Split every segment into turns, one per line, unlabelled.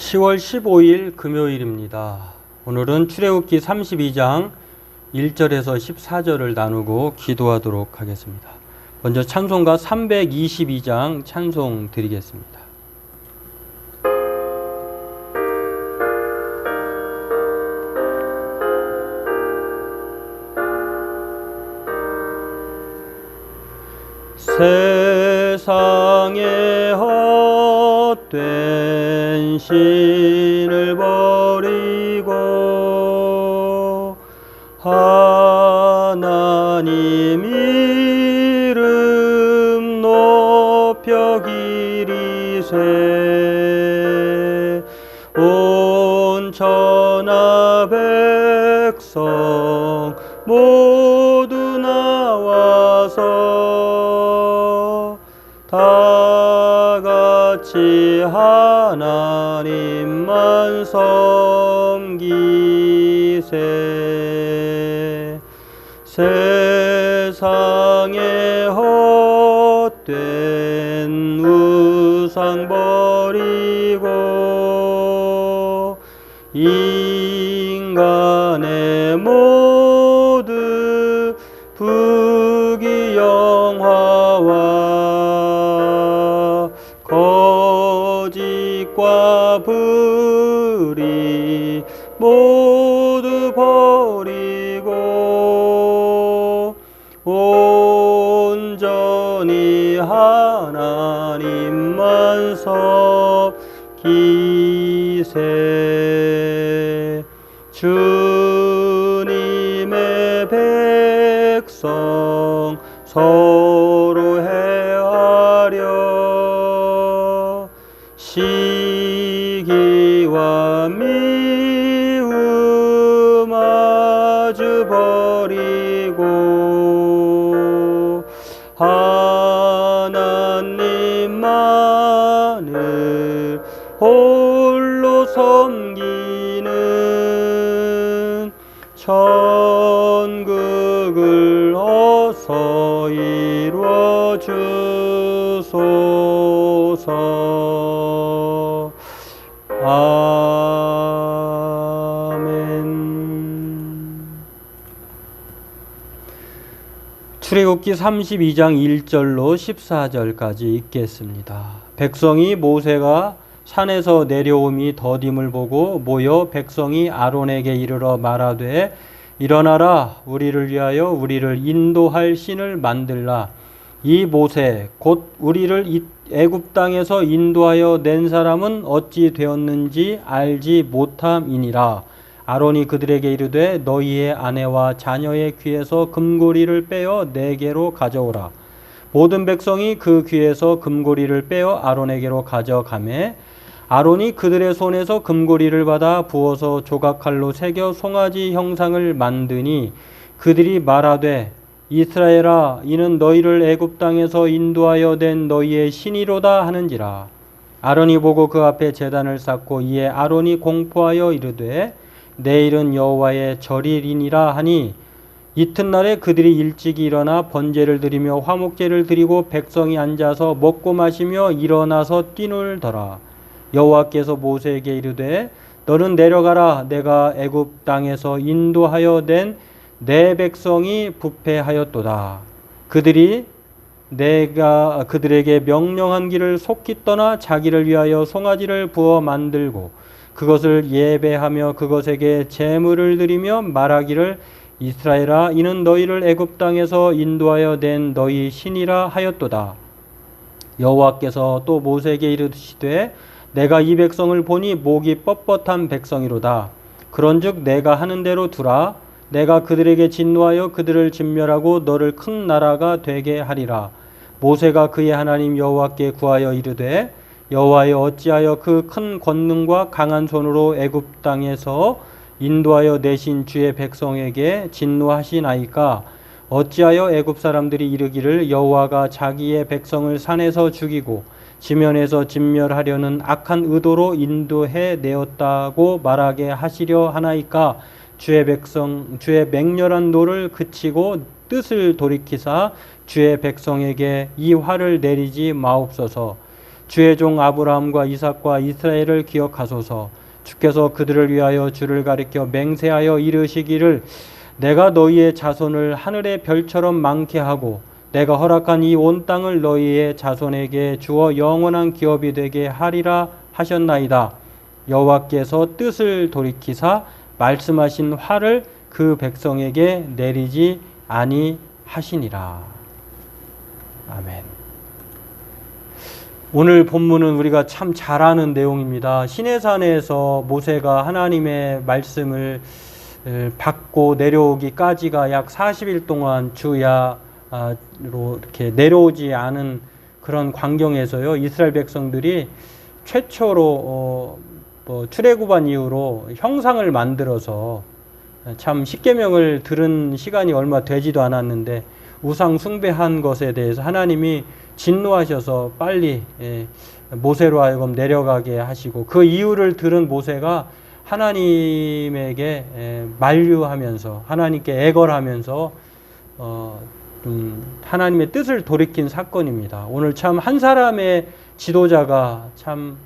10월 15일 금요일입니다. 오늘은 출애굽기 32장 1절에서 14절을 나누고 기도하도록 하겠습니다. 먼저 찬송가 322장 찬송 드리겠습니다. 세상의 헛된 신을 버리고 하나님 이름 높여 기리세 온 천하 백성 모두 나와서 다같이 하나님만 섬기세 세상의 헛된 우상 버리고 인간의 모두 부귀영화와 거짓과 불의 모두 버리고 온전히 하나님만 섬기세 주님의 백성 서로 해하려 시기와 미움 아주 버리고 하나님만을 홀로 섬기는 천국을 어서 이루어 주소서. 아멘. 출애굽기 32장 1절로 14절까지 읽겠습니다. 백성이 모세가 산에서 내려옴이 더딤을 보고 모여 백성이 아론에게 이르러 말하되 일어나라 우리를 위하여 우리를 인도할 신을 만들라. 이 모세 곧 우리를 애굽 땅에서 인도하여 낸 사람은 어찌 되었는지 알지 못함이니라. 아론이 그들에게 이르되 너희의 아내와 자녀의 귀에서 금고리를 빼어 내게로 가져오라. 모든 백성이 그 귀에서 금고리를 빼어 아론에게로 가져가매 아론이 그들의 손에서 금고리를 받아 부어서 조각칼로 새겨 송아지 형상을 만드니 그들이 말하되 이스라엘아 이는 너희를 애굽 땅에서 인도하여 낸 너희의 신이로다 하는지라. 아론이 보고 그 앞에 제단을 쌓고 이에 아론이 공포하여 이르되 내일은 여호와의 절일이니라 하니 이튿날에 그들이 일찍이 일어나 번제를 드리며 화목제를 드리고 백성이 앉아서 먹고 마시며 일어나서 뛰놀더라. 여호와께서 모세에게 이르되 너는 내려가라. 내가 애굽 땅에서 인도하여 낸 내 백성이 부패하였도다. 그들이 내가 그들에게 명령한 길을 속히 떠나 자기를 위하여 송아지를 부어 만들고 그것을 예배하며 그것에게 제물을 드리며 말하기를 이스라엘아 이는 너희를 애굽 땅에서 인도하여 낸 너희 신이라 하였도다. 여호와께서 또 모세에게 이르시되 내가 이 백성을 보니 목이 뻣뻣한 백성이로다. 그런즉 내가 하는 대로 두라. 내가 그들에게 진노하여 그들을 진멸하고 너를 큰 나라가 되게 하리라. 모세가 그의 하나님 여호와께 구하여 이르되 여호와여 어찌하여 그 큰 권능과 강한 손으로 애굽 땅에서 인도하여 내신 주의 백성에게 진노하시나이까. 어찌하여 애굽 사람들이 이르기를 여호와가 자기의 백성을 산에서 죽이고 지면에서 진멸하려는 악한 의도로 인도해 내었다고 말하게 하시려 하나이까. 주의 백성 주의 맹렬한 노를 그치고 뜻을 돌이키사 주의 백성에게 이 화를 내리지 마옵소서. 주의 종 아브라함과 이삭과 이스라엘을 기억하소서. 주께서 그들을 위하여 주를 가리켜 맹세하여 이르시기를 내가 너희의 자손을 하늘의 별처럼 많게 하고 내가 허락한 이 온 땅을 너희의 자손에게 주어 영원한 기업이 되게 하리라 하셨나이다. 여호와께서 뜻을 돌이키사 말씀하신 화를 그 백성에게 내리지 아니하시니라. 아멘. 오늘 본문은 우리가 참 잘 아는 내용입니다. 시내산에서 모세가 하나님의 말씀을 받고 내려오기까지가 약 40일 동안 주야로 이렇게 내려오지 않은 그런 광경에서요, 이스라엘 백성들이 최초로 출애굽한 이후로 형상을 만들어서 참 십계명을 들은 시간이 얼마 되지도 않았는데 우상 숭배한 것에 대해서 하나님이 진노하셔서 빨리 모세로 하여금 내려가게 하시고, 그 이유를 들은 모세가 하나님에게 만류하면서 하나님께 애걸하면서 하나님의 뜻을 돌이킨 사건입니다. 오늘 참 한 사람의 지도자가 참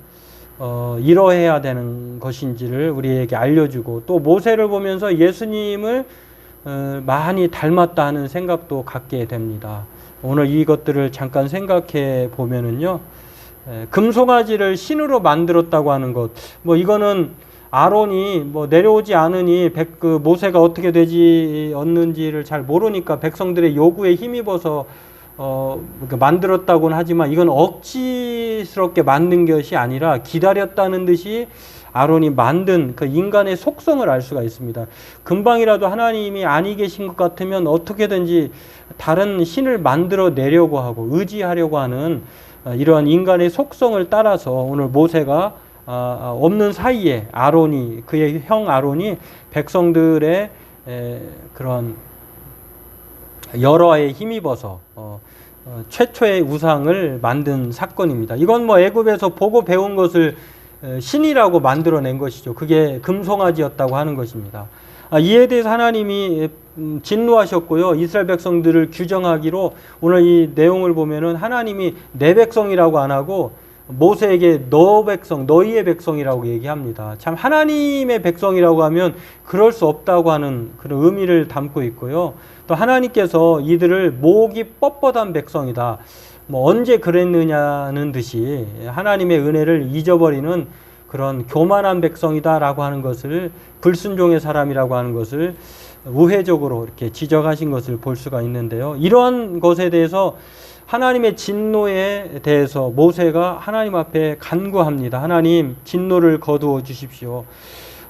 이러해야 되는 것인지를 우리에게 알려주고, 또 모세를 보면서 예수님을 많이 닮았다 하는 생각도 갖게 됩니다. 오늘 이것들을 잠깐 생각해 보면은요, 금송아지를 신으로 만들었다고 하는 것, 이거는 아론이 내려오지 않으니 모세가 어떻게 되지 않는지를 잘 모르니까 백성들의 요구에 힘입어서 만들었다고는 하지만 이건 억지스럽게 만든 것이 아니라 기다렸다는 듯이 아론이 만든 그 인간의 속성을 알 수가 있습니다. 금방이라도 하나님이 아니 계신 것 같으면 어떻게든지 다른 신을 만들어 내려고 하고 의지하려고 하는 이러한 인간의 속성을 따라서 오늘 모세가 없는 사이에 그의 형 아론이 백성들의 그런 열화에 힘입어서 최초의 우상을 만든 사건입니다. 이건 애굽에서 보고 배운 것을 신이라고 만들어낸 것이죠. 그게 금송아지였다고 하는 것입니다. 이에 대해서 하나님이 진노하셨고요, 이스라엘 백성들을 규정하기로 오늘 이 내용을 보면은 하나님이 내 백성이라고 안 하고 모세에게 너희의 백성이라고 얘기합니다. 참 하나님의 백성이라고 하면 그럴 수 없다고 하는 그런 의미를 담고 있고요. 또 하나님께서 이들을 목이 뻣뻣한 백성이다, 언제 그랬느냐는 듯이 하나님의 은혜를 잊어버리는 그런 교만한 백성이다라고 하는 것을, 불순종의 사람이라고 하는 것을 우회적으로 이렇게 지적하신 것을 볼 수가 있는데요. 이러한 것에 대해서 하나님의 진노에 대해서 모세가 하나님 앞에 간구합니다. 하나님, 진노를 거두어 주십시오.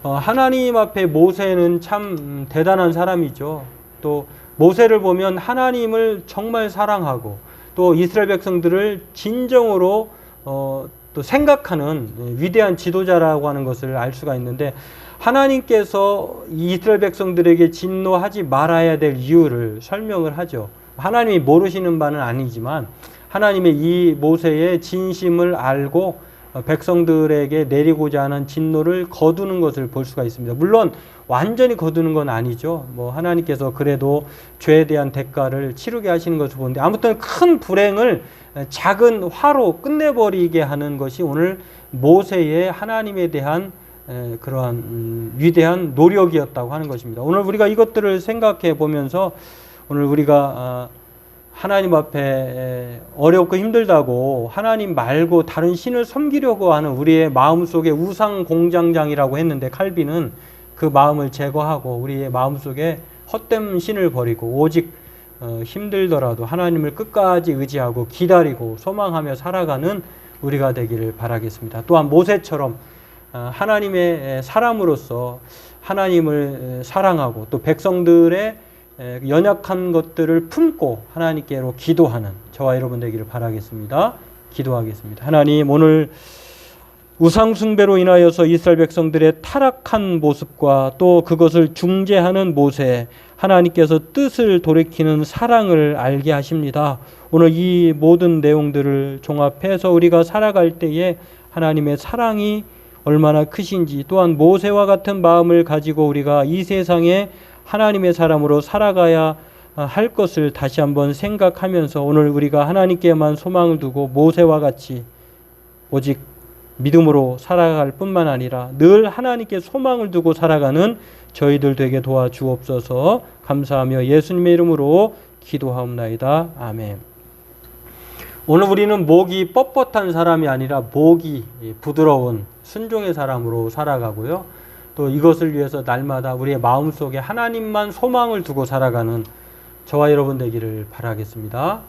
하나님 앞에 모세는 참 대단한 사람이죠. 또 모세를 보면 하나님을 정말 사랑하고 또 이스라엘 백성들을 진정으로 또 생각하는 위대한 지도자라고 하는 것을 알 수가 있는데, 하나님께서 이스라엘 백성들에게 진노하지 말아야 될 이유를 설명을 하죠. 하나님이 모르시는 바는 아니지만 하나님의 이 모세의 진심을 알고 백성들에게 내리고자 하는 진노를 거두는 것을 볼 수가 있습니다. 물론 완전히 거두는 건 아니죠. 하나님께서 그래도 죄에 대한 대가를 치르게 하시는 것을 보는데, 아무튼 큰 불행을 작은 화로 끝내버리게 하는 것이 오늘 모세의 하나님에 대한 그러한 위대한 노력이었다고 하는 것입니다. 오늘 우리가 이것들을 생각해 보면서 오늘 우리가 하나님 앞에 어렵고 힘들다고 하나님 말고 다른 신을 섬기려고 하는 우리의 마음속에 우상 공장장이라고 했는데, 칼빈은 그 마음을 제거하고 우리의 마음속에 헛된 신을 버리고 오직 힘들더라도 하나님을 끝까지 의지하고 기다리고 소망하며 살아가는 우리가 되기를 바라겠습니다. 또한 모세처럼 하나님의 사람으로서 하나님을 사랑하고 또 백성들의 연약한 것들을 품고 하나님께로 기도하는 저와 여러분 되기를 바라겠습니다. 기도하겠습니다. 하나님, 오늘 우상 숭배로 인하여서 이스라엘 백성들의 타락한 모습과 또 그것을 중재하는 모세, 하나님께서 뜻을 돌이키는 사랑을 알게 하십니다. 오늘 이 모든 내용들을 종합해서 우리가 살아갈 때에 하나님의 사랑이 얼마나 크신지, 또한 모세와 같은 마음을 가지고 우리가 이 세상에 하나님의 사람으로 살아가야 할 것을 다시 한번 생각하면서 오늘 우리가 하나님께만 소망을 두고 모세와 같이 오직 믿음으로 살아갈 뿐만 아니라 늘 하나님께 소망을 두고 살아가는 저희들 되게 도와주옵소서. 감사하며 예수님의 이름으로 기도하옵나이다. 아멘. 오늘 우리는 목이 뻣뻣한 사람이 아니라 목이 부드러운 순종의 사람으로 살아가고요. 또 이것을 위해서 날마다 우리의 마음속에 하나님만 소망을 두고 살아가는 저와 여러분 되기를 바라겠습니다.